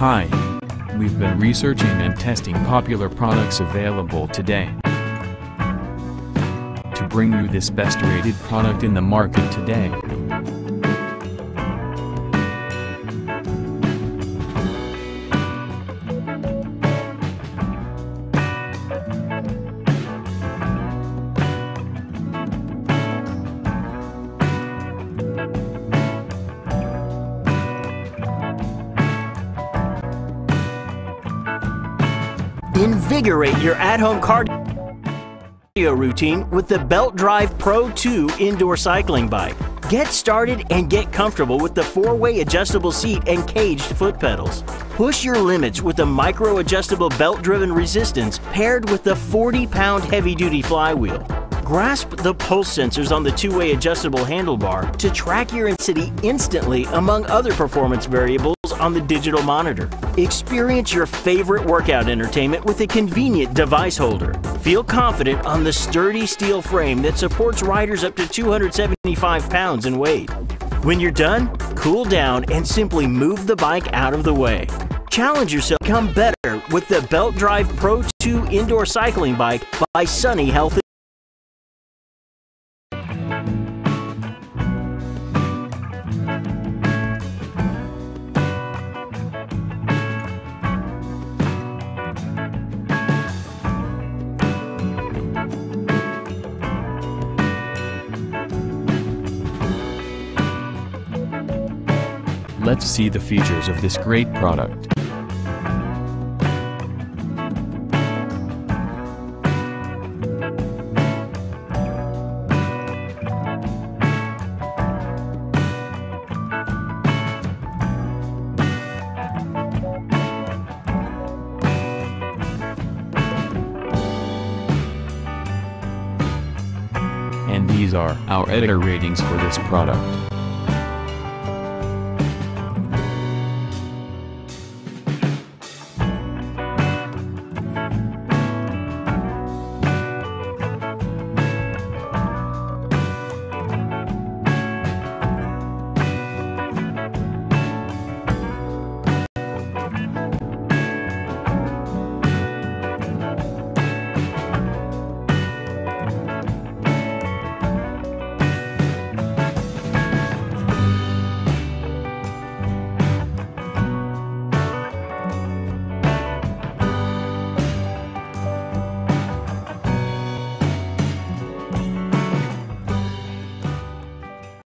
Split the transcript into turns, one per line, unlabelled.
Hi. We've been researching and testing popular products available today to bring you this best rated product in the market today.
Invigorate your at-home cardio routine with the Belt Drive Pro 2 indoor cycling bike. Get started and get comfortable with the 4-way adjustable seat and caged foot pedals. Push your limits with the micro-adjustable belt-driven resistance paired with the 40-pound heavy-duty flywheel. Grasp the pulse sensors on the 2-way adjustable handlebar to track your intensity instantly among other performance variables on the digital monitor. Experience your favorite workout entertainment with a convenient device holder. Feel confident on the sturdy steel frame that supports riders up to 275 pounds in weight. When you're done, cool down and simply move the bike out of the way. Challenge yourself to become better with the Belt Drive Pro 2 indoor cycling bike by Sunny Health.
Let's see the features of this great product. And these are our editor ratings for this product.